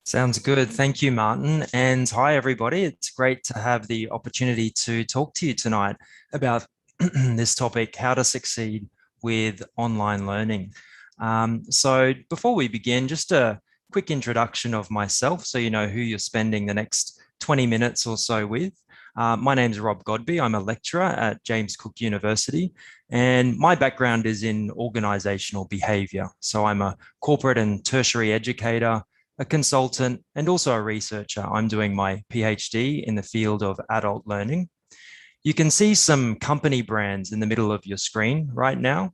Sounds good. Thank you, Martin. And hi, everybody. It's great to have the opportunity to talk to you tonight about this topic, how to succeed with online learning. So before we begin, just a quick introduction of myself so you know who you're spending the next 20 minutes or so with. My name is Rob Godby. I'm a lecturer at James Cook University, and my background is in organizational behavior. So I'm a corporate and tertiary educator, a consultant, and also a researcher. I'm doing my PhD in the field of adult learning. You can see some company brands in the middle of your screen right now,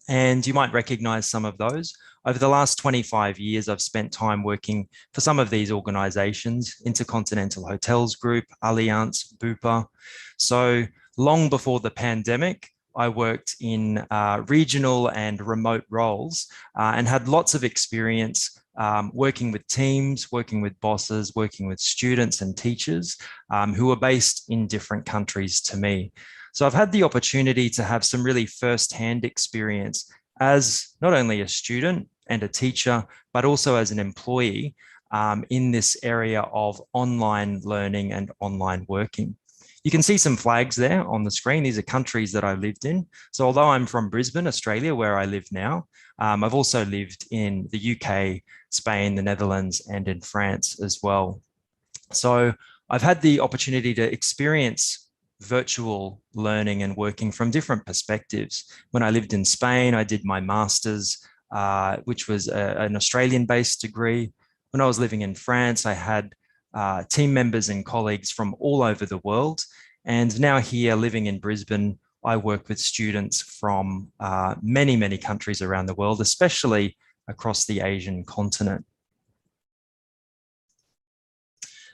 and you might recognize some of those. Over the last 25 years, I've spent time working for some of these organizations: Intercontinental Hotels Group, Allianz, Bupa. So long before the pandemic, I worked in regional and remote roles and had lots of experience working with teams, working with bosses, working with students and teachers who were based in different countries to me. So I've had the opportunity to have some really first-hand experience as not only a student and a teacher, but also as an employee in this area of online learning and online working. You can see some flags there on the screen. These are countries that I lived in. So although I'm from Brisbane, Australia, where I live now, I've also lived in the UK, Spain, the Netherlands, and in France as well. So I've had the opportunity to experience virtual learning and working from different perspectives. When I lived in Spain, I did my master's, which was an Australian-based degree. When I was living in France, I had team members and colleagues from all over the world. And now here living in Brisbane, I work with students from many, many countries around the world, especially across the Asian continent.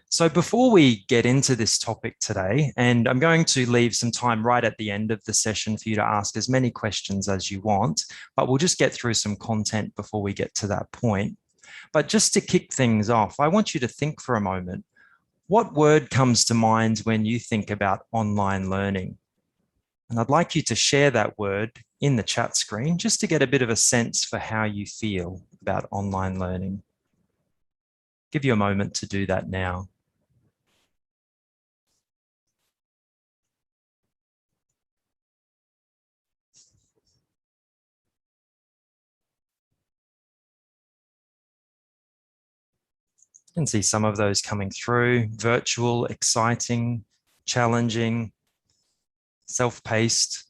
So before we get into this topic today, and I'm going to leave some time right at the end of the session for you to ask as many questions as you want, but we'll just get through some content before we get to that point. But just to kick things off, I want you to think for a moment, what word comes to mind when you think about online learning? And I'd like you to share that word in the chat screen just to get a bit of a sense for how you feel about online learning. Give you a moment to do that now. You can see some of those coming through: virtual, exciting, challenging, self-paced.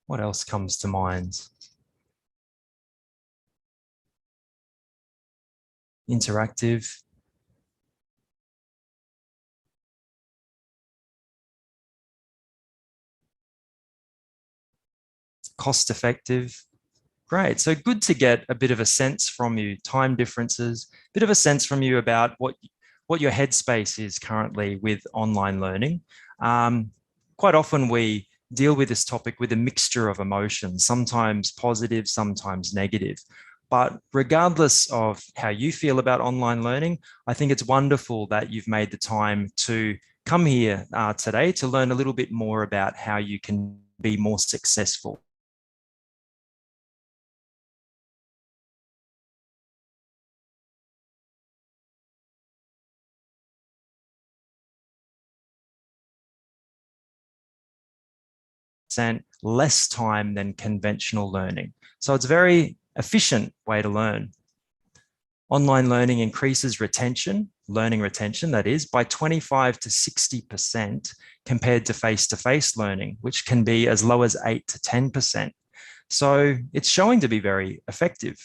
What else comes to mind? Interactive. Cost effective. Great. So good to get a bit of a sense from you, time differences, a bit of a sense from you about what your headspace is currently with online learning. Quite often we deal with this topic with a mixture of emotions, sometimes positive, sometimes negative. But regardless of how you feel about online learning, I think it's wonderful that you've made the time to come here today to learn a little bit more about how you can be more successful. Less time than conventional learning. So it's a very efficient way to learn. Online learning increases retention, learning retention, that is, by 25 to 60% compared to face-to-face learning, which can be as low as 8 to 10%. So it's showing to be very effective.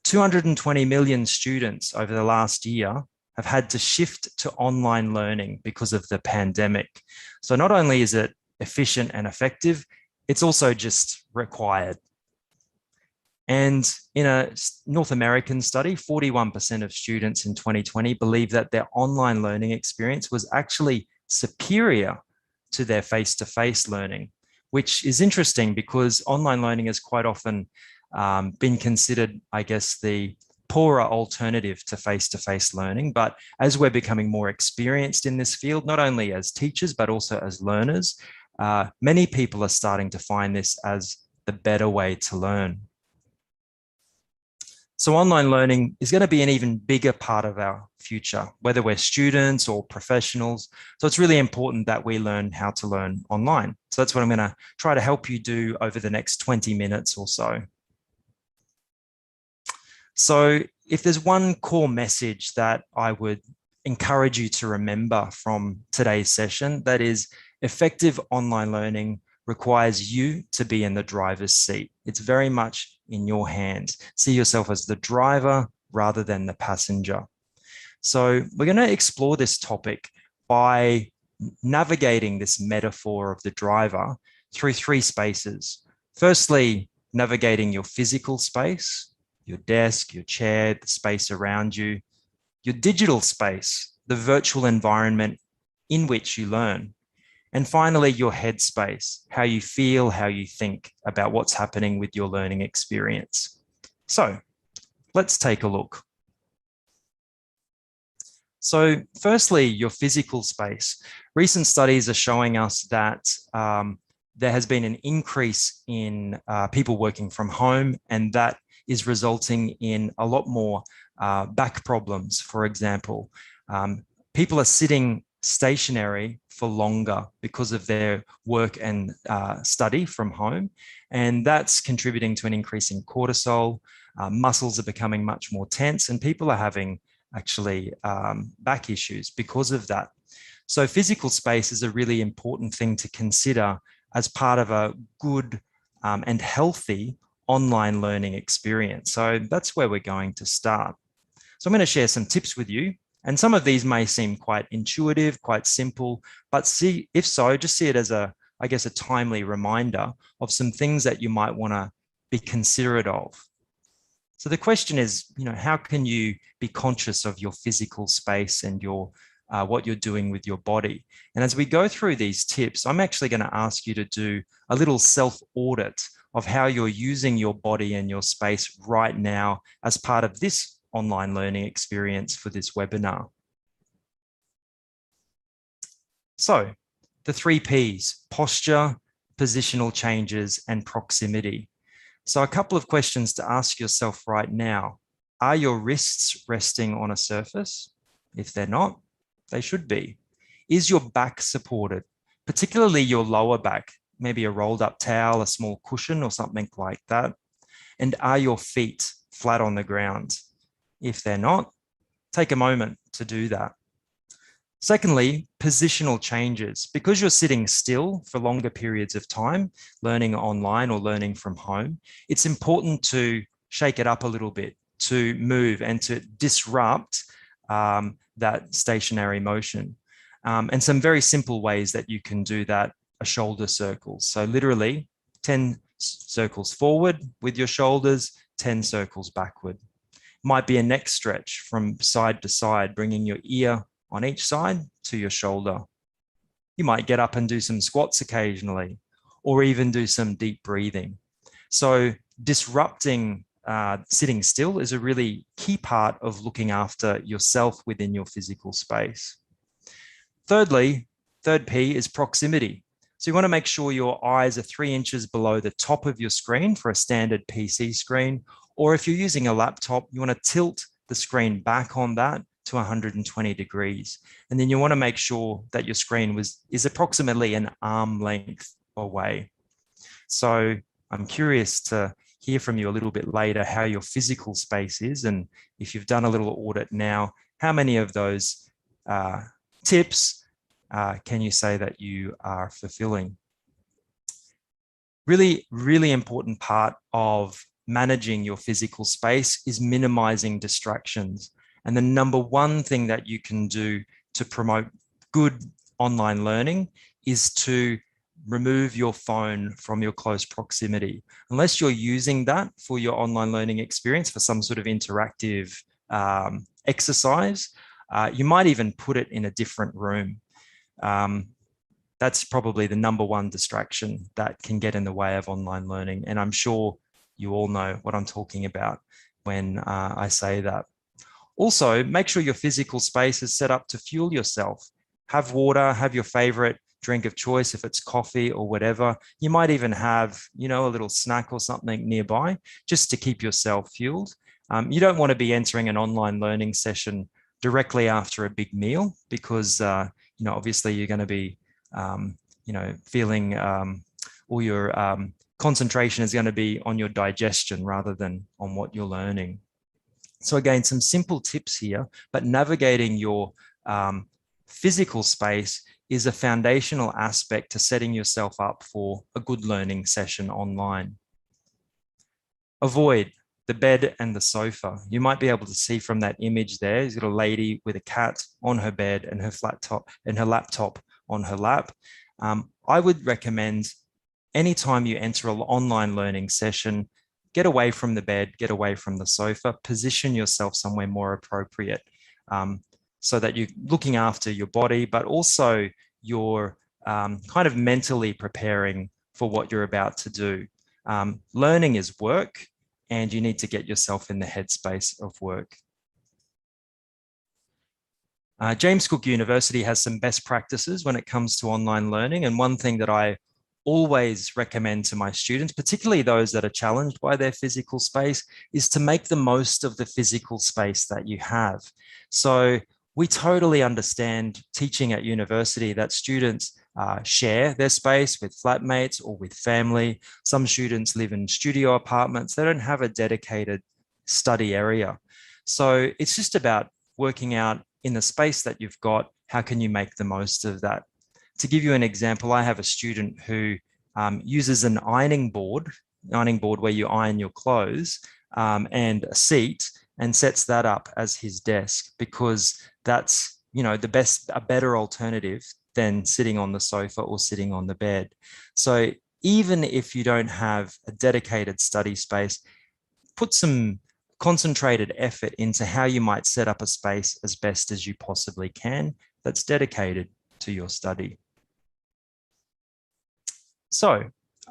220 million students over the last year have had to shift to online learning because of the pandemic. So not only is it efficient and effective, it's also just required. And in a North American study, 41% of students in 2020 believe that their online learning experience was actually superior to their face-to-face learning, which is interesting because online learning has quite often been considered, I guess, the poorer alternative to face-to-face learning. But as we're becoming more experienced in this field, not only as teachers, but also as learners, many people are starting to find this as the better way to learn. So online learning is going to be an even bigger part of our future, whether we're students or professionals. So it's really important that we learn how to learn online. So that's what I'm going to try to help you do over the next 20 minutes or so. So if there's one core message that I would encourage you to remember from today's session, that is effective online learning requires you to be in the driver's seat. It's very much in your hands. See yourself as the driver rather than the passenger. So we're going to explore this topic by navigating this metaphor of the driver through three spaces. Firstly, navigating your physical space, your desk, your chair, the space around you, your digital space, the virtual environment in which you learn. And finally, your headspace, how you feel, how you think about what's happening with your learning experience. So let's take a look. So firstly, your physical space. Recent studies are showing us that there has been an increase in people working from home, and that is resulting in a lot more back problems, for example. People are sitting stationary for longer because of their work and study from home. And that's contributing to an increase in cortisol. Muscles are becoming much more tense, and people are having actually back issues because of that. So physical space is a really important thing to consider as part of a good and healthy online learning experience. So that's where we're going to start. So I'm going to share some tips with you. And some of these may seem quite intuitive, quite simple, but if so, just see it as I guess, a timely reminder of some things that you might want to be considerate of. So the question is, how can you be conscious of your physical space and your what you're doing with your body? And as we go through these tips, I'm actually going to ask you to do a little self-audit of how you're using your body and your space right now as part of this online learning experience for this webinar. So the 3 Ps: posture, positional changes, and proximity. So a couple of questions to ask yourself right now. Are your wrists resting on a surface? If they're not, they should be. Is your back supported, particularly your lower back, maybe a rolled up towel, a small cushion or something like that? And are your feet flat on the ground? If they're not, take a moment to do that. Secondly, positional changes. Because you're sitting still for longer periods of time, learning online or learning from home, it's important to shake it up a little bit, to move and to disrupt that stationary motion. And some very simple ways that you can do that are shoulder circles. So literally 10 circles forward with your shoulders, 10 circles backward. Might be a neck stretch from side to side, bringing your ear on each side to your shoulder. You might get up and do some squats occasionally, or even do some deep breathing. So disrupting sitting still is a really key part of looking after yourself within your physical space. Thirdly, third P is proximity. So you want to make sure your eyes are 3 inches below the top of your screen for a standard PC screen. Or if you're using a laptop, you want to tilt the screen back on that to 120 degrees. And then you want to make sure that your screen is approximately an arm length away. So I'm curious to hear from you a little bit later how your physical space is. And if you've done a little audit now, how many of those tips can you say that you are fulfilling? Really, really important part of managing your physical space is minimizing distractions. And the number one thing that you can do to promote good online learning is to remove your phone from your close proximity. Unless you're using that for your online learning experience for some sort of interactive exercise, you might even put it in a different room. That's probably the number one distraction that can get in the way of online learning. And I'm sure you all know what I'm talking about when I say that. Also, make sure your physical space is set up to fuel yourself. Have water, have your favorite drink of choice, if it's coffee or whatever. You might even have, a little snack or something nearby just to keep yourself fueled. You don't want to be entering an online learning session directly after a big meal because, obviously you're going to be, feeling all your concentration is going to be on your digestion rather than on what you're learning. So again, some simple tips here, but navigating your physical space is a foundational aspect to setting yourself up for a good learning session online. Avoid the bed and the sofa. You might be able to see from that image there, you've got a lady with a cat on her bed and her flat top and her laptop on her lap. I would recommend anytime you enter an online learning session, get away from the bed, get away from the sofa, position yourself somewhere more appropriate so that you're looking after your body, but also you're kind of mentally preparing for what you're about to do. Learning is work, and you need to get yourself in the headspace of work. James Cook University has some best practices when it comes to online learning. And one thing that I always recommend to my students, particularly those that are challenged by their physical space, is to make the most of the physical space that you have. So we totally understand teaching at university that students share their space with flatmates or with family. Some students live in studio apartments. They don't have a dedicated study area. So it's just about working out in the space that you've got, how can you make the most of that? To give you an example, I have a student who uses an ironing board where you iron your clothes, and a seat, and sets that up as his desk because that's, a better alternative than sitting on the sofa or sitting on the bed. So even if you don't have a dedicated study space, put some concentrated effort into how you might set up a space as best as you possibly can that's dedicated to your study. So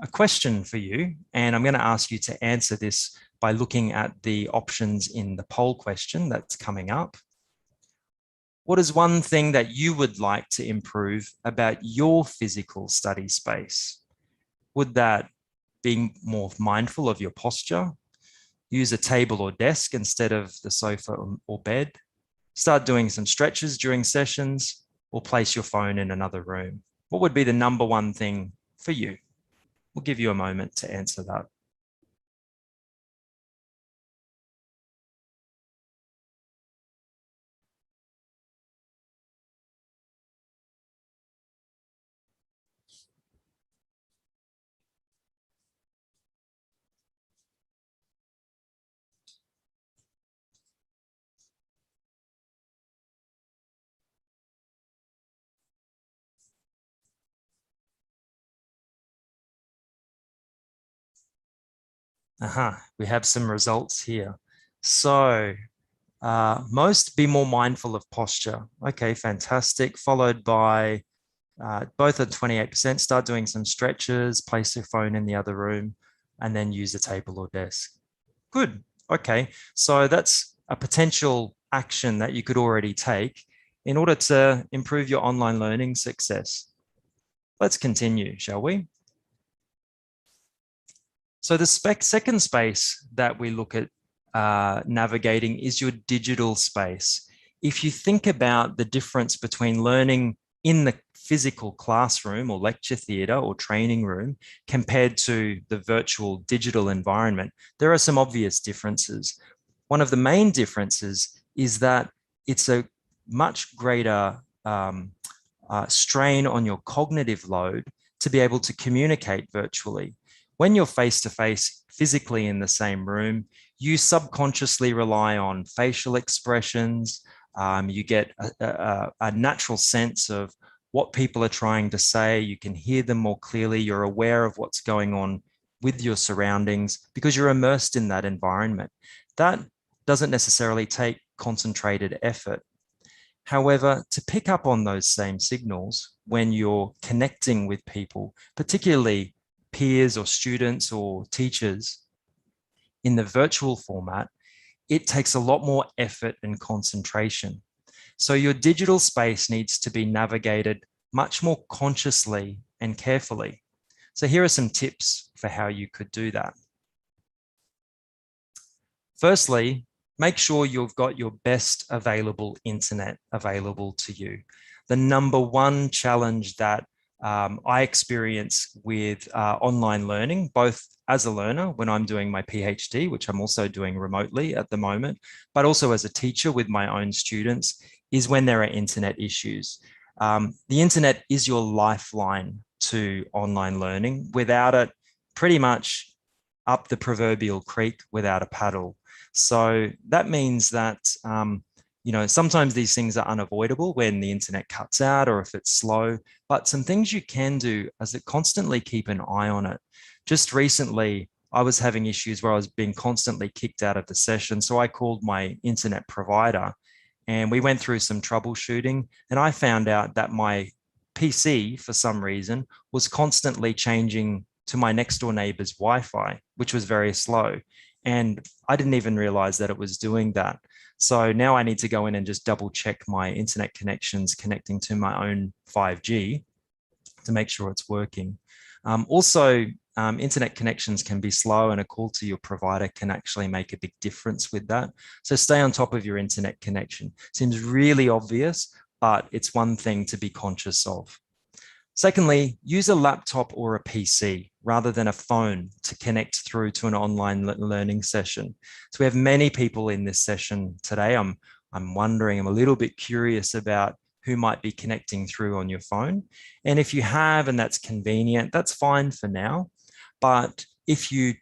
a question for you, and I'm going to ask you to answer this by looking at the options in the poll question that's coming up. What is one thing that you would like to improve about your physical study space? Would that be more mindful of your posture? Use a table or desk instead of the sofa or bed? Start doing some stretches during sessions, or place your phone in another room? What would be the number one thing for you? We'll give you a moment to answer that. We have some results here. So most be more mindful of posture. Okay, fantastic. Followed by both at 28%, start doing some stretches, place your phone in the other room, and then use a table or desk. Good. Okay, so that's a potential action that you could already take in order to improve your online learning success. Let's continue, shall we? So the second space that we look at navigating is your digital space. If you think about the difference between learning in the physical classroom or lecture theatre or training room compared to the virtual digital environment, there are some obvious differences. One of the main differences is that it's a much greater strain on your cognitive load to be able to communicate virtually. When you're face-to-face physically in the same room, you subconsciously rely on facial expressions. You get a natural sense of what people are trying to say. You can hear them more clearly. You're aware of what's going on with your surroundings because you're immersed in that environment. That doesn't necessarily take concentrated effort. However, to pick up on those same signals when you're connecting with people, particularly peers or students or teachers in the virtual format, it takes a lot more effort and concentration. So your digital space needs to be navigated much more consciously and carefully. So here are some tips for how you could do that. Firstly, make sure you've got your best available internet available to you. The number one challenge that I experience with online learning, both as a learner when I'm doing my PhD, which I'm also doing remotely at the moment, but also as a teacher with my own students, is when there are internet issues. The internet is your lifeline to online learning. Without it, pretty much up the proverbial creek without a paddle. So that means that, sometimes these things are unavoidable when the internet cuts out or if it's slow, but some things you can do is to constantly keep an eye on it. Just recently, I was having issues where I was being constantly kicked out of the session. So I called my internet provider and we went through some troubleshooting, and I found out that my PC, for some reason, was constantly changing to my next door neighbor's Wi-Fi, which was very slow. And I didn't even realize that it was doing that. So now I need to go in and just double check my internet connections connecting to my own 5G to make sure it's working. Internet connections can be slow, and a call to your provider can actually make a big difference with that. So stay on top of your internet connection. Seems really obvious, but it's one thing to be conscious of. Secondly, use a laptop or a PC rather than a phone to connect through to an online learning session. So we have many people in this session today. I'm wondering, I'm a little bit curious about who might be connecting through on your phone. And if you have, and that's convenient, that's fine for now. But if you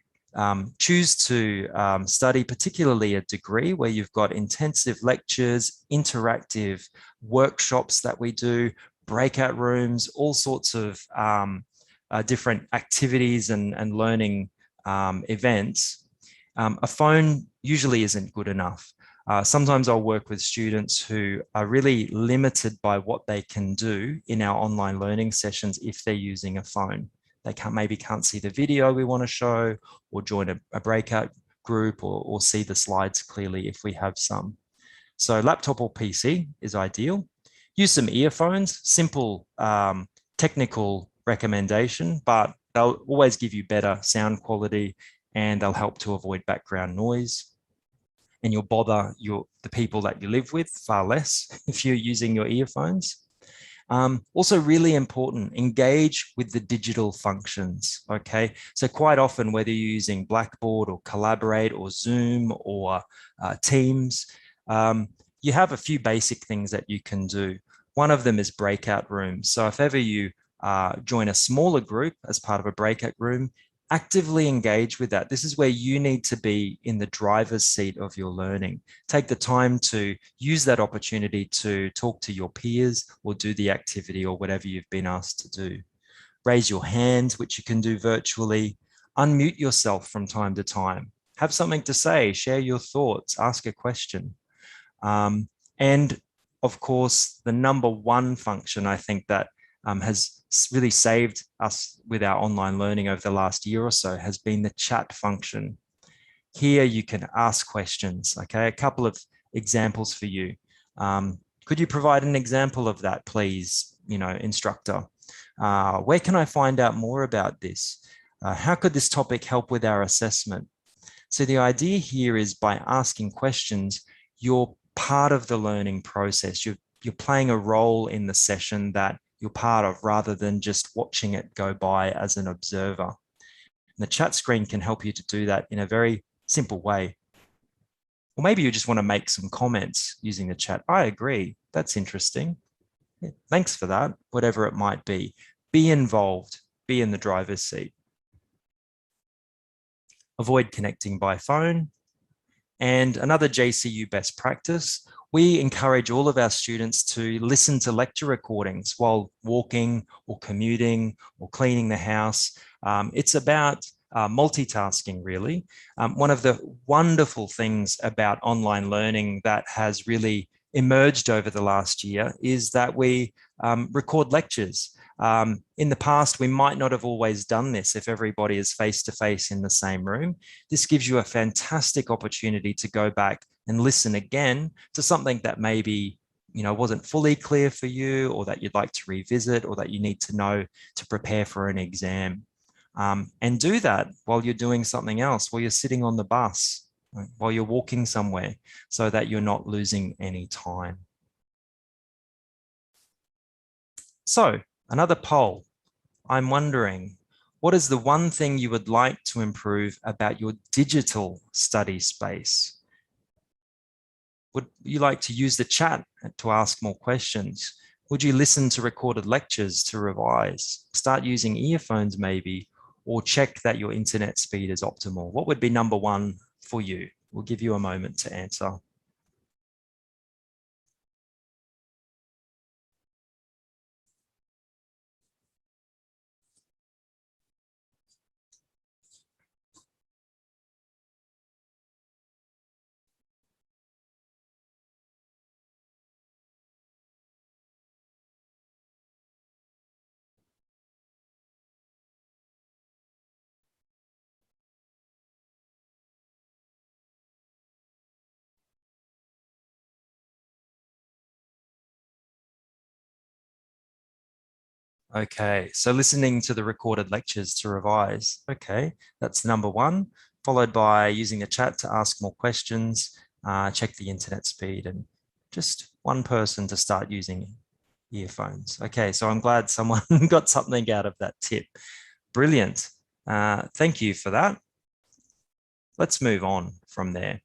choose to study particularly a degree where you've got intensive lectures, interactive workshops that we do, breakout rooms, all sorts of different activities and learning events, a phone usually isn't good enough. Sometimes I'll work with students who are really limited by what they can do in our online learning sessions if they're using a phone. They maybe can't see the video we want to show, or join a breakout group, or see the slides clearly if we have some. So laptop or PC is ideal. Use some earphones, simple technical recommendation, but they'll always give you better sound quality and they'll help to avoid background noise. And you'll bother the people that you live with far less if you're using your earphones. Also really important, engage with the digital functions, okay? So quite often, whether you're using Blackboard or Collaborate or Zoom or Teams, you have a few basic things that you can do. One of them is breakout rooms. So if ever you join a smaller group as part of a breakout room, actively engage with that. This is where you need to be in the driver's seat of your learning. Take the time to use that opportunity to talk to your peers or do the activity or whatever you've been asked to do. Raise your hands, which you can do virtually. Unmute yourself from time to time. Have something to say, share your thoughts, ask a question. And of course, the number one function I think that has really saved us with our online learning over the last year or so has been the chat function. Here you can ask questions, okay? A couple of examples for you. Could you provide an example of that, please, instructor? Where can I find out more about this? How could this topic help with our assessment? So the idea here is by asking questions, you're part of the learning process. You're playing a role in the session that you're part of rather than just watching it go by as an observer. And the chat screen can help you to do that in a very simple way. Or maybe you just want to make some comments using the chat. I agree. That's interesting. Yeah, thanks for that, whatever it might be. Be involved. Be in the driver's seat. Avoid connecting by phone. And another JCU best practice, we encourage all of our students to listen to lecture recordings while walking or commuting or cleaning the house. It's about multitasking, really. One of the wonderful things about online learning that has really emerged over the last year is that we record lectures. In the past, we might not have always done this if everybody is face-to-face in the same room. This gives you a fantastic opportunity to go back and listen again to something that maybe wasn't fully clear for you, or that you'd like to revisit, or that you need to know to prepare for an exam. And do that while you're doing something else, while you're sitting on the bus, while you're walking somewhere, so that you're not losing any time. So, another poll. I'm wondering, what is the one thing you would like to improve about your digital study space? Would you like to use the chat to ask more questions? Would you listen to recorded lectures to revise? Start using earphones maybe, or check that your internet speed is optimal? What would be number one for you? We'll give you a moment to answer. Okay, so listening to the recorded lectures to revise. Okay, that's number one, followed by using the chat to ask more questions, check the internet speed, and just one person to start using earphones. Okay, so I'm glad someone got something out of that tip. Brilliant. Thank you for that. Let's move on from there.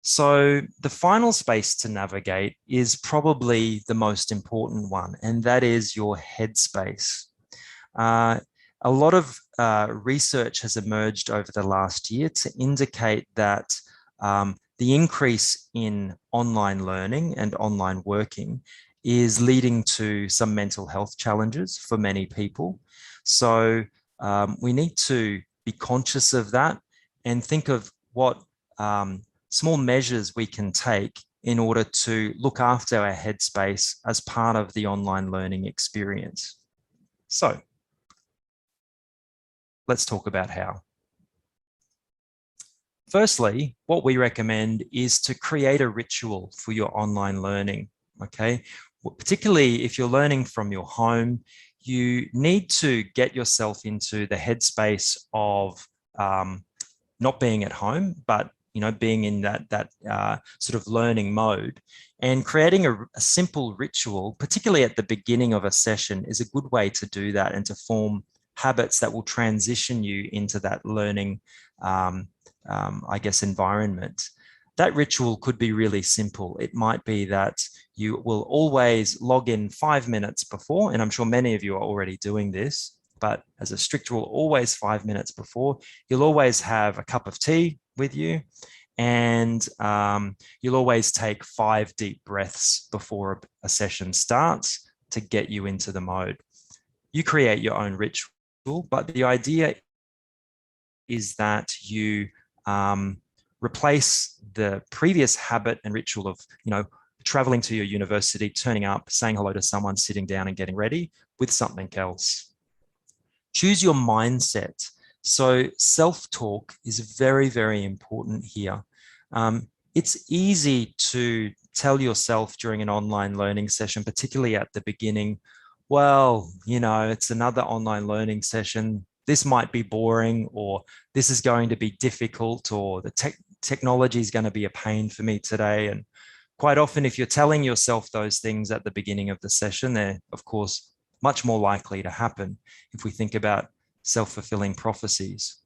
So the final space to navigate is probably the most important one, and that is your headspace. A lot of research has emerged over the last year to indicate that the increase in online learning and online working is leading to some mental health challenges for many people. So we need to be conscious of that and think of what small measures we can take in order to look after our headspace as part of the online learning experience. So let's talk about how. Firstly, what we recommend is to create a ritual for your online learning, okay? Particularly if you're learning from your home, you need to get yourself into the headspace of not being at home, but being in that sort of learning mode, and creating a simple ritual, particularly at the beginning of a session, is a good way to do that and to form habits that will transition you into that learning, I guess, environment. That ritual could be really simple. It might be that you will always log in 5 minutes before, and I'm sure many of you are already doing this, but as a strict rule, always 5 minutes before. You'll always have a cup of tea with you, and you'll always take 5 deep breaths before a session starts to get you into the mode. You create your own ritual, but the idea is that you replace the previous habit and ritual of, traveling to your university, turning up, saying hello to someone, sitting down and getting ready with something else. Choose your mindset. So self-talk is very, very important here. It's easy to tell yourself during an online learning session, particularly at the beginning, well, it's another online learning session. This might be boring, or this is going to be difficult, or the technology is going to be a pain for me today. And quite often, if you're telling yourself those things at the beginning of the session, they're, of course, much more likely to happen if we think about self-fulfilling prophecies.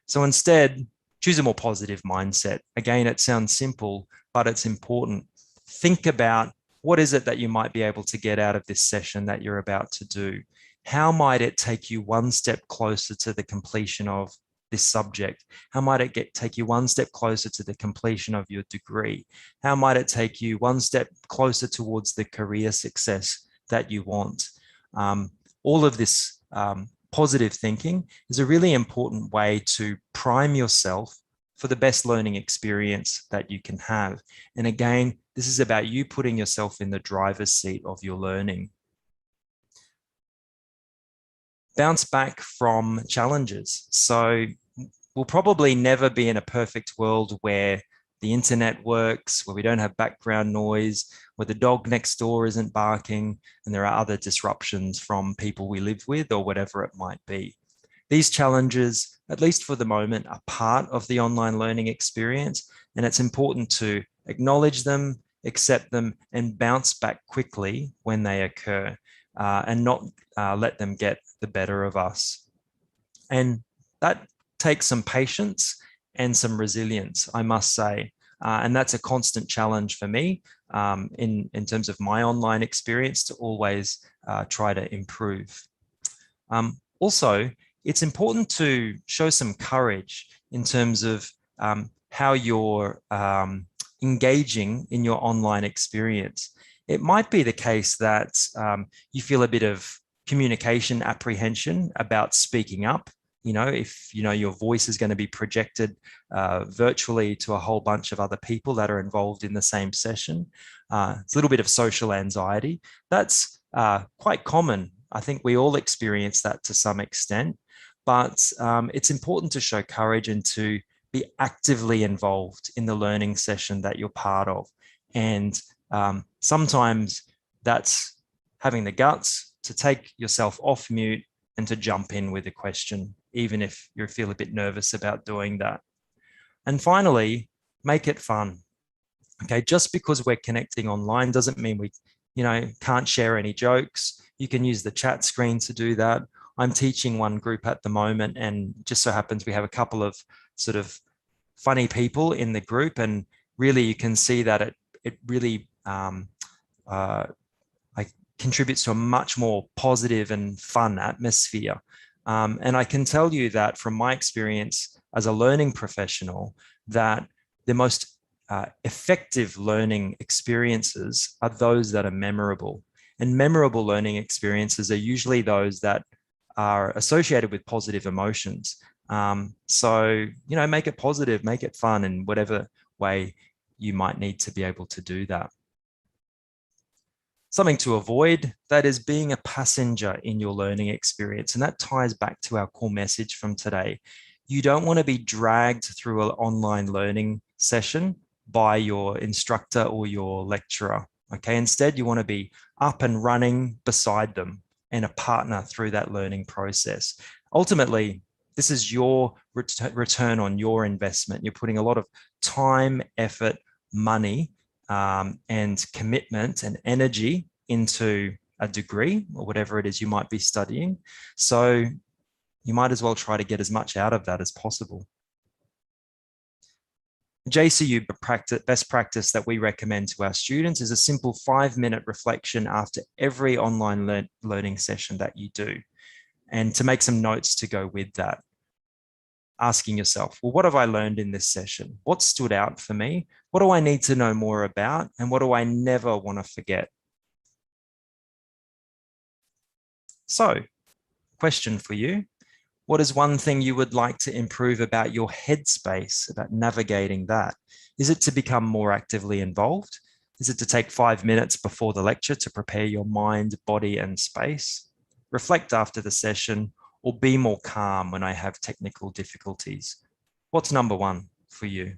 So instead, choose a more positive mindset. Again, it sounds simple, but it's important. Think about, what is it that you might be able to get out of this session that you're about to do? How might it take you one step closer to the completion of this subject? How might it take you one step closer to the completion of your degree? How might it take you one step closer towards the career success that you want? All of this positive thinking is a really important way to prime yourself for the best learning experience that you can have. And again, this is about you putting yourself in the driver's seat of your learning. Bounce back from challenges. So we'll probably never be in a perfect world where the internet works, where we don't have background noise, where the dog next door isn't barking, and there are other disruptions from people we live with or whatever it might be. These challenges, at least for the moment, are part of the online learning experience, and it's important to acknowledge them, accept them, and bounce back quickly when they occur, and not let them get the better of us. And that takes some patience and some resilience, I must say. And that's a constant challenge for me in terms of my online experience to always try to improve. Also, it's important to show some courage in terms of how you're engaging in your online experience. It might be the case that you feel a bit of communication apprehension about speaking up. If your voice is going to be projected virtually to a whole bunch of other people that are involved in the same session. It's a little bit of social anxiety. That's quite common. I think we all experience that to some extent, but it's important to show courage and to be actively involved in the learning session that you're part of. And sometimes that's having the guts to take yourself off mute and to jump in with a question, even if you feel a bit nervous about doing that. And finally, make it fun. Okay, just because we're connecting online doesn't mean we, can't share any jokes. You can use the chat screen to do that. I'm teaching one group at the moment, and just so happens we have a couple of sort of funny people in the group, and really you can see that it really contributes to a much more positive and fun atmosphere. And I can tell you that from my experience as a learning professional, that the most effective learning experiences are those that are memorable. And memorable learning experiences are usually those that are associated with positive emotions. So, make it positive, make it fun in whatever way you might need to be able to do that. Something to avoid, that is being a passenger in your learning experience. And that ties back to our core message from today. You don't want to be dragged through an online learning session by your instructor or your lecturer. Okay, instead, you want to be up and running beside them and a partner through that learning process. Ultimately, this is your return on your investment. You're putting a lot of time, effort, money, and commitment and energy into a degree or whatever it is you might be studying. So you might as well try to get as much out of that as possible. JCU best practice that we recommend to our students is a simple 5-minute reflection after every online learning session that you do, and to make some notes to go with that. Asking yourself, well, what have I learned in this session? What stood out for me? What do I need to know more about? And what do I never want to forget? So, question for you. What is one thing you would like to improve about your headspace, about navigating that? Is it to become more actively involved? Is it to take 5 minutes before the lecture to prepare your mind, body, and space? Reflect after the session, or be more calm when I have technical difficulties? What's number one for you?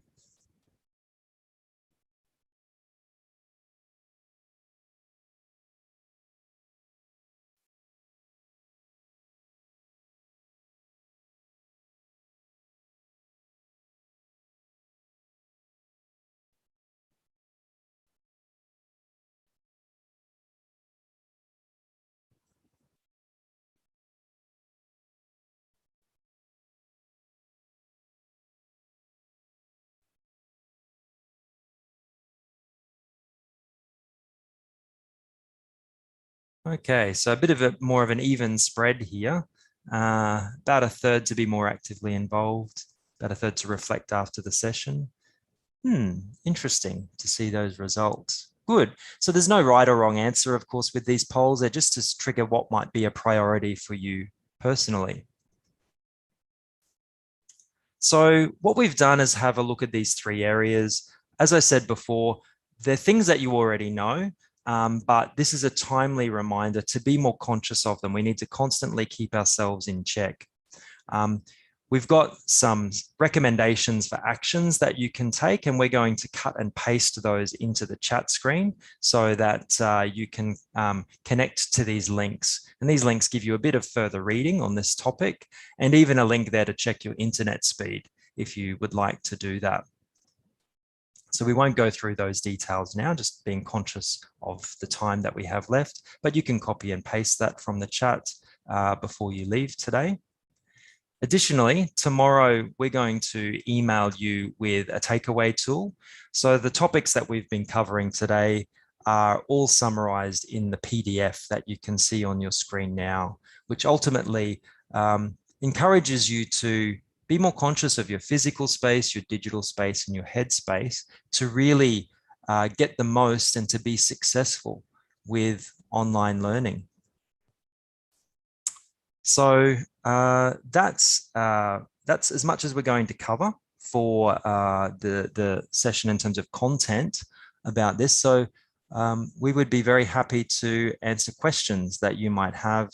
Okay, so a bit of more of an even spread here. About a third to be more actively involved, about a third to reflect after the session. Interesting to see those results. Good. So there's no right or wrong answer, of course, with these polls. They're just to trigger what might be a priority for you personally. So what we've done is have a look at these 3 areas. As I said before, they're things that you already know, but this is a timely reminder to be more conscious of them. We need to constantly keep ourselves in check. we've got some recommendations for actions that you can take, and we're going to cut and paste those into the chat screen so that you can connect to these links. And these links give you a bit of further reading on this topic, and even a link there to check your internet speed if you would like to do that. So we won't go through those details now, just being conscious of the time that we have left, but you can copy and paste that from the chat before you leave today. Additionally, tomorrow we're going to email you with a takeaway tool. So the topics that we've been covering today are all summarized in the PDF that you can see on your screen now, which ultimately encourages you to be more conscious of your physical space, your digital space, and your headspace to really get the most and to be successful with online learning. So that's as much as we're going to cover for the session in terms of content about this. So we would be very happy to answer questions that you might have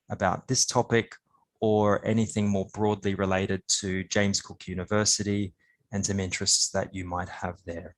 about this topic or anything more broadly related to James Cook University and some interests that you might have there.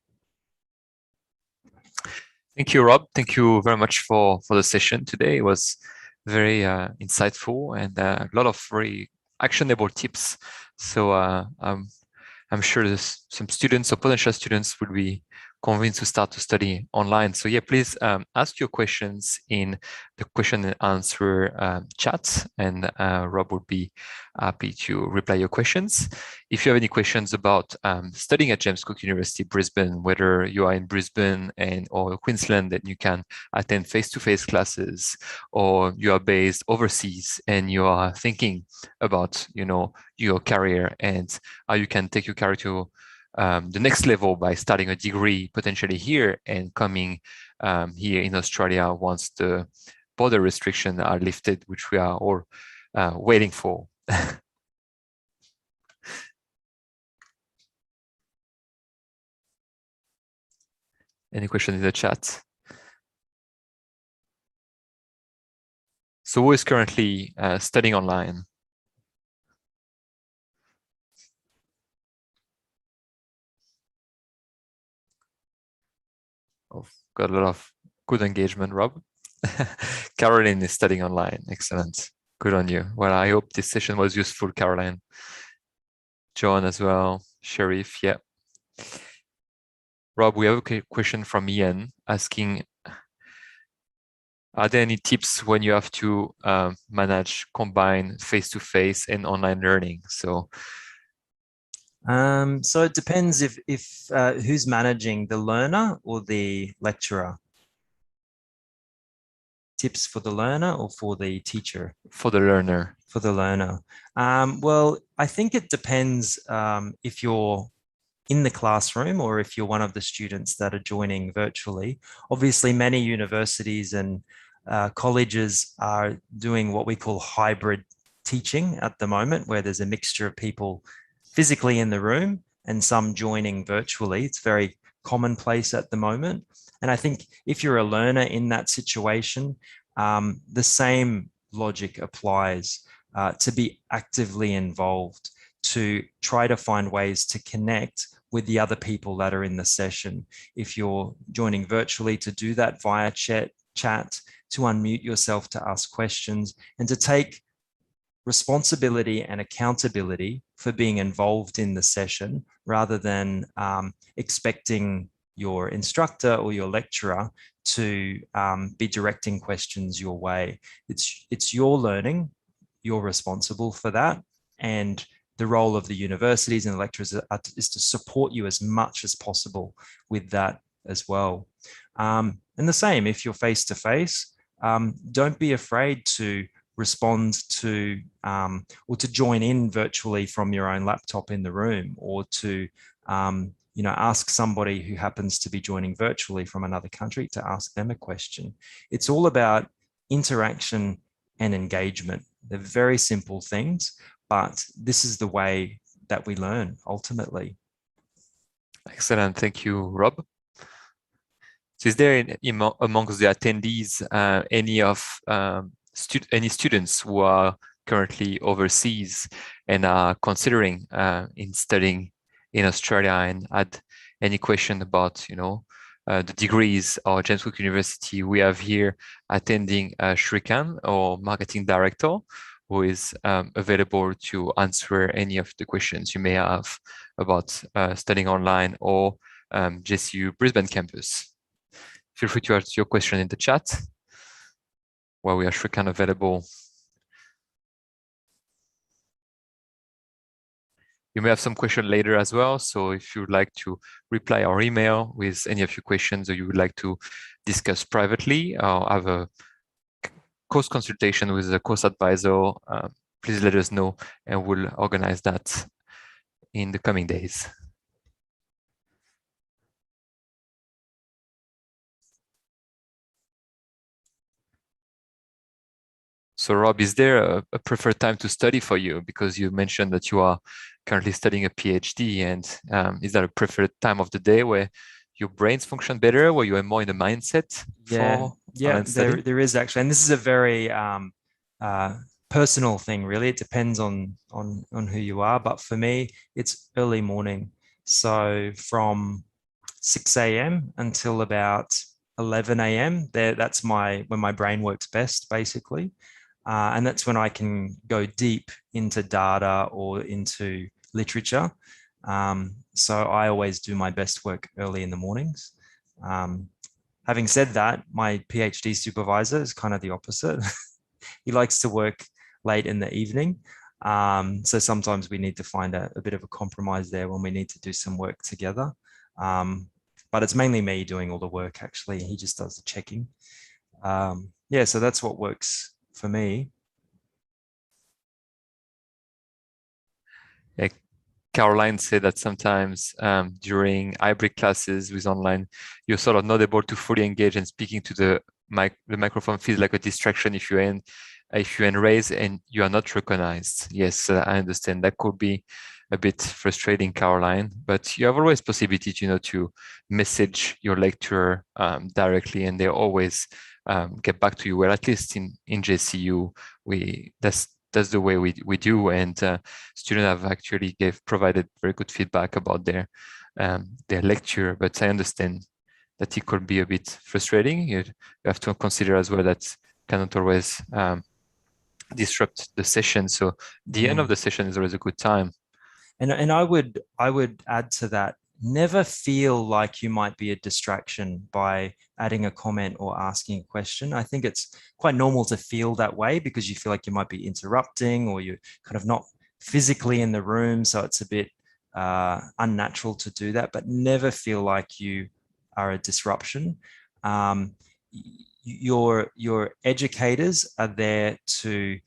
Thank you, Rob. Thank you very much for the session today. It was very insightful and a lot of very actionable tips. So I'm sure there's some students or potential students will be convinced to start to study online. So yeah, please ask your questions in the question and answer chat, and Rob would be happy to reply your questions. If you have any questions about studying at James Cook University Brisbane, whether you are in Brisbane or Queensland, then you can attend face-to-face classes, or you are based overseas and you are thinking about, you know, your career and how you can take your career to the next level by starting a degree potentially here and coming here in Australia once the border restrictions are lifted, which we are all waiting for. Any questions in the chat? So who is currently studying online? Oh, got a lot of good engagement, Rob. Caroline is studying online. Excellent. Good on you. Well, I hope this session was useful, Caroline. John as well. Sharif, yeah. Rob, we have a question from Ian asking, are there any tips when you have to manage combine face-to-face and online learning? So it depends if who's managing, the learner or the lecturer. Tips for the learner or for the teacher? For the learner. For the learner. Well, I think it depends if you're in the classroom or if you're one of the students that are joining virtually. Obviously, many universities and colleges are doing what we call hybrid teaching at the moment, where there's a mixture of people physically in the room and some joining virtually. It's very commonplace at the moment. And I think if you're a learner in that situation, the same logic applies to be actively involved, to try to find ways to connect with the other people that are in the session. If you're joining virtually, to do that via chat, to unmute yourself to ask questions, and to take responsibility and accountability for being involved in the session rather than expecting your instructor or your lecturer to be directing questions your way. It's your learning, you're responsible for that, and the role of the universities and the lecturers is to support you as much as possible with that as well. And the same, if you're face-to-face, don't be afraid to respond to or to join in virtually from your own laptop in the room, or to ask somebody who happens to be joining virtually from another country to ask them a question. It's all about interaction and engagement. They're very simple things, but this is the way that we learn ultimately. Excellent. Thank you, Rob. So is there amongst the attendees any students who are currently overseas and are considering in studying in Australia and had any question about, the degrees or James Cook University, we have here attending Shrikan, or marketing director, who is available to answer any of the questions you may have about studying online or JCU Brisbane campus. Feel free to ask your question in the chat while we are Shrikan available. You may have some question later as well. So if you would like to reply our email with any of your questions, or you would like to discuss privately or have a course consultation with a course advisor, please let us know and we'll organize that in the coming days. So Rob, is there a preferred time to study for you? Because you mentioned that you are currently studying a PhD, and is that a preferred time of the day where your brains function better, where you are more in the mindset for online study? There is actually, and this is a very personal thing, really. It depends on who you are, but for me, it's early morning. So from 6 a.m. until about 11 a.m. That's when my brain works best, basically. And that's when I can go deep into data or into literature. So I always do my best work early in the mornings. Having said that, my PhD supervisor is kind of the opposite. He likes to work late in the evening. So sometimes we need to find a bit of a compromise there when we need to do some work together. But it's mainly me doing all the work, actually. He just does the checking. Yeah, so that's what works for me. Yeah, Caroline said that sometimes during hybrid classes with online, you're sort of not able to fully engage, and speaking to the microphone feels like a distraction if you raise and you are not recognized. Yes, I understand that could be a bit frustrating, Caroline, but you have always possibility to message your lecturer directly, and they always get back to you. Well, at least in JCU, that's the way we do, and students have actually provided very good feedback about their lecture. But I understand that it could be a bit frustrating. You have to consider as well that cannot always disrupt the session. So the end of the session is always a good time. And I would add to that, never feel like you might be a distraction by adding a comment or asking a question. I think it's quite normal to feel that way because you feel like you might be interrupting, or you're kind of not physically in the room. So it's a bit unnatural to do that, but never feel like you are a disruption. Your educators are there to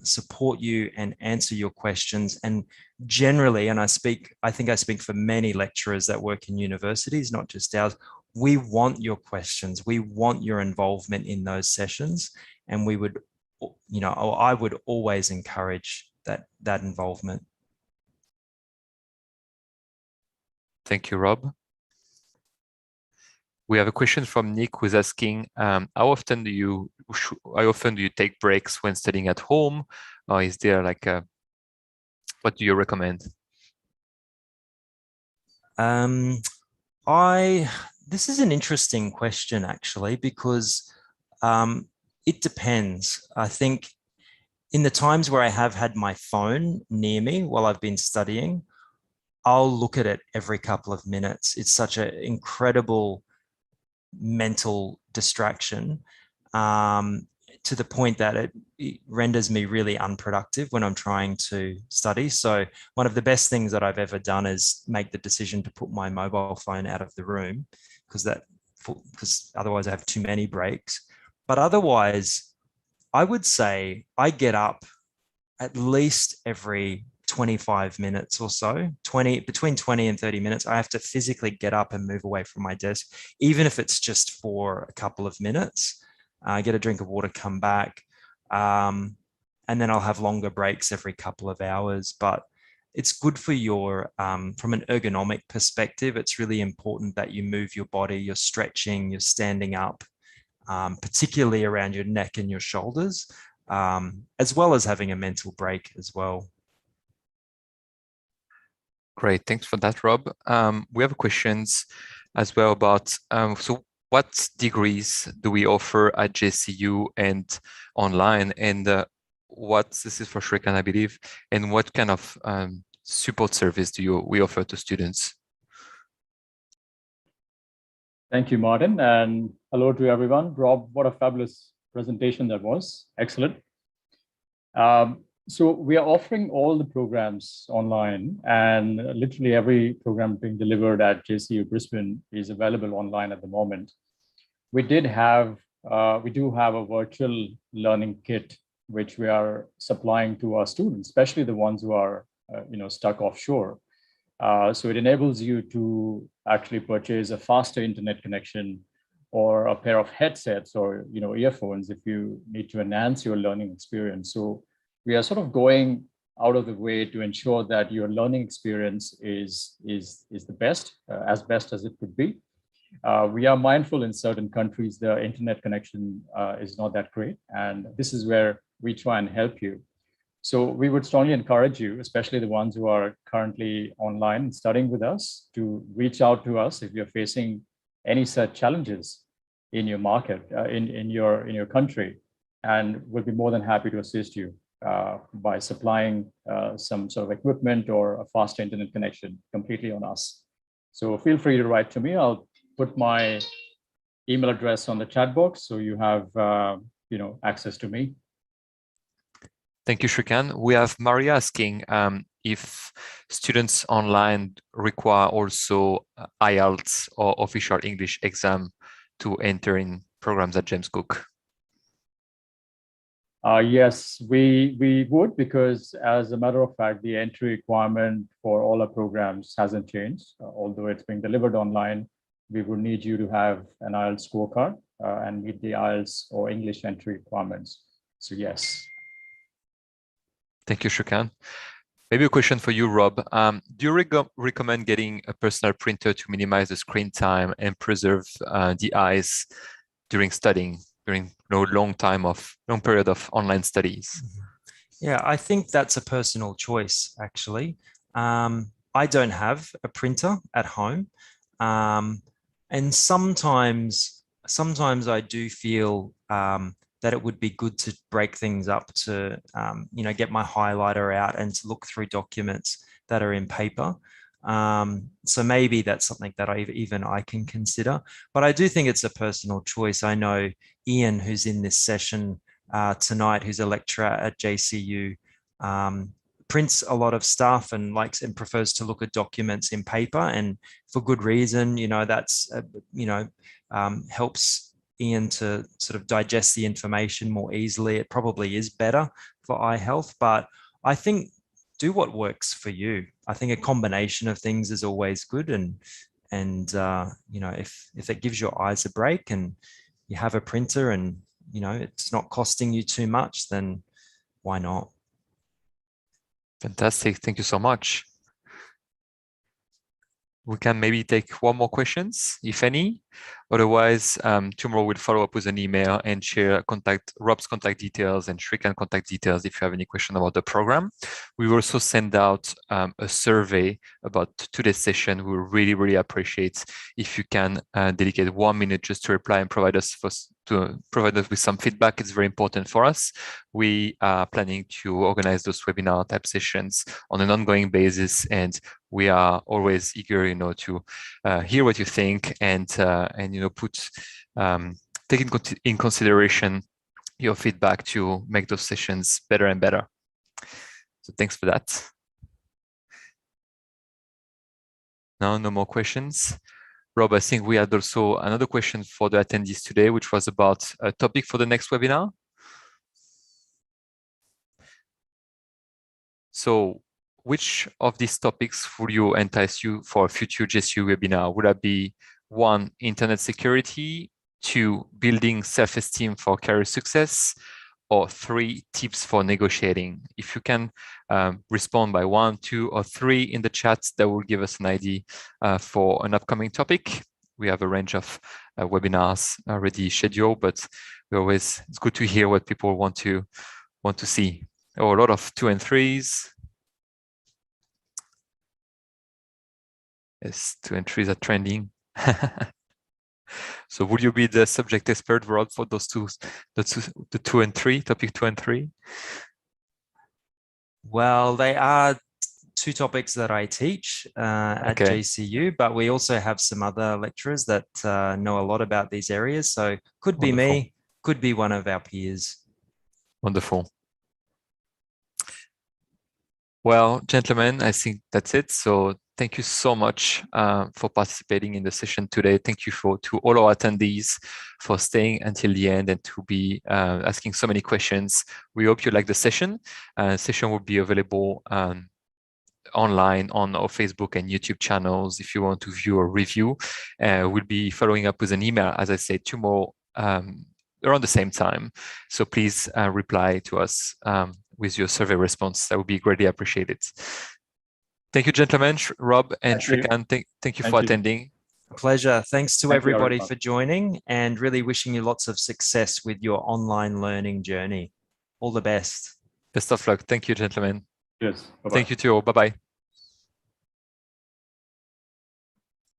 support you and answer your questions. And generally, and I think I speak for many lecturers that work in universities, not just ours, we want your questions. We want your involvement in those sessions. And we would, I would always encourage that involvement. Thank you, Rob. We have a question from Nick, who's asking, how often do you take breaks when studying at home? Or is there what do you recommend? This is an interesting question, actually, because it depends. I think in the times where I have had my phone near me while I've been studying, I'll look at it every couple of minutes. It's such an incredible mental distraction, to the point that it renders me really unproductive when I'm trying to study. So one of the best things that I've ever done is make the decision to put my mobile phone out of the room, because otherwise I have too many breaks. But otherwise, I would say I get up at least every 25 minutes or so, between 20 and 30 minutes. I have to physically get up and move away from my desk, even if it's just for a couple of minutes. Get a drink of water, come back, and then I'll have longer breaks every couple of hours. But it's good for from an ergonomic perspective, it's really important that you move your body, you're stretching, you're standing up, particularly around your neck and your shoulders, as well as having a mental break as well. Great, thanks for that, Rob. We have questions as well about, so what degrees do we offer at JCU and online? And this is for Shrikan, I believe, and what kind of support service we offer to students? Thank you, Martin, and hello to everyone. Rob, what a fabulous presentation that was. Excellent. So we are offering all the programs online, and literally every program being delivered at JCU Brisbane is available online at the moment. We do have a virtual learning kit, which we are supplying to our students, especially the ones who are stuck offshore. So it enables you to actually purchase a faster internet connection or a pair of headsets or earphones if you need to enhance your learning experience. So we are sort of going out of the way to ensure that your learning experience is the best, as best as it could be. We are mindful in certain countries the internet connection is not that great, and this is where we try and help you. So we would strongly encourage you, especially the ones who are currently online studying with us, to reach out to us if you're facing any such challenges in your market, in your country, and we'll be more than happy to assist you by supplying some sort of equipment or a faster internet connection completely on us. So feel free to write to me. I'll put my email address on the chat box so you have access to me. Thank you, Shrikan. We have Maria asking if students online require also IELTS or official English exam to enter in programs at James Cook. Yes, we would, because as a matter of fact, the entry requirement for all our programs hasn't changed. Although it's being delivered online, we would need you to have an IELTS scorecard and meet the IELTS or English entry requirements. So yes. Thank you, Shrikan. Maybe a question for you, Rob. Do you recommend getting a personal printer to minimize the screen time and preserve the eyes during studying, during long period of online studies? Yeah, I think that's a personal choice, actually. I don't have a printer at home. And sometimes I do feel that it would be good to break things up to, get my highlighter out and to look through documents that are in paper. So maybe that's something that I can consider, but I do think it's a personal choice. I know Ian, who's in this session tonight, who's a lecturer at JCU, prints a lot of stuff and likes and prefers to look at documents in paper, and for good reason. That's helps Ian to sort of digest the information more easily. It probably is better for eye health, but I think do what works for you. I think a combination of things is always good, and if it gives your eyes a break and you have a printer and it's not costing you too much, then why not? Fantastic. Thank you so much. We can maybe take one more questions, if any. Otherwise, tomorrow we'll follow up with an email and share Rob's contact details and Shrikan's contact details if you have any question about the program. We will also send out a survey about today's session. We really, really appreciate if you can dedicate 1 minute just to reply and provide us with some feedback. It's very important for us. We are planning to organize those webinar type sessions on an ongoing basis, and we are always eager, to hear what you think and take in consideration your feedback to make those sessions better and better. So thanks for that. No more questions. Rob, I think we had also another question for the attendees today, which was about a topic for the next webinar. So which of these topics would you entice you for a future JCU webinar? Would that be 1, internet security, 2, building self-esteem for career success, or 3, tips for negotiating? If you can respond by 1, 2, or 3 in the chat, that will give us an idea for an upcoming topic. We have a range of webinars already scheduled, but it's good to hear what people want to see. A lot of 2 and 3s. Yes, 2 and 3s are trending. So would you be the subject expert, Rob, for those the 2 and 3, topic 2 and 3? Well, they are 2 topics that I teach at JCU, but we also have some other lecturers that know a lot about these areas. So could be me, could be one of our peers. Wonderful. Well, gentlemen, I think that's it. So thank you so much for participating in the session today. Thank you to all our attendees for staying until the end and to be asking so many questions. We hope you like the session. Session will be available online on our Facebook and YouTube channels if you want to view or review. We'll be following up with an email, as I said, tomorrow around the same time. So please reply to us with your survey response. That would be greatly appreciated. Thank you, gentlemen. Rob and Shrikant, thank you for attending. A pleasure. Thanks to everybody for joining, and really wishing you lots of success with your online learning journey. All the best. Best of luck. Thank you, gentlemen. Yes. Bye-bye. Thank you to all. Bye-bye.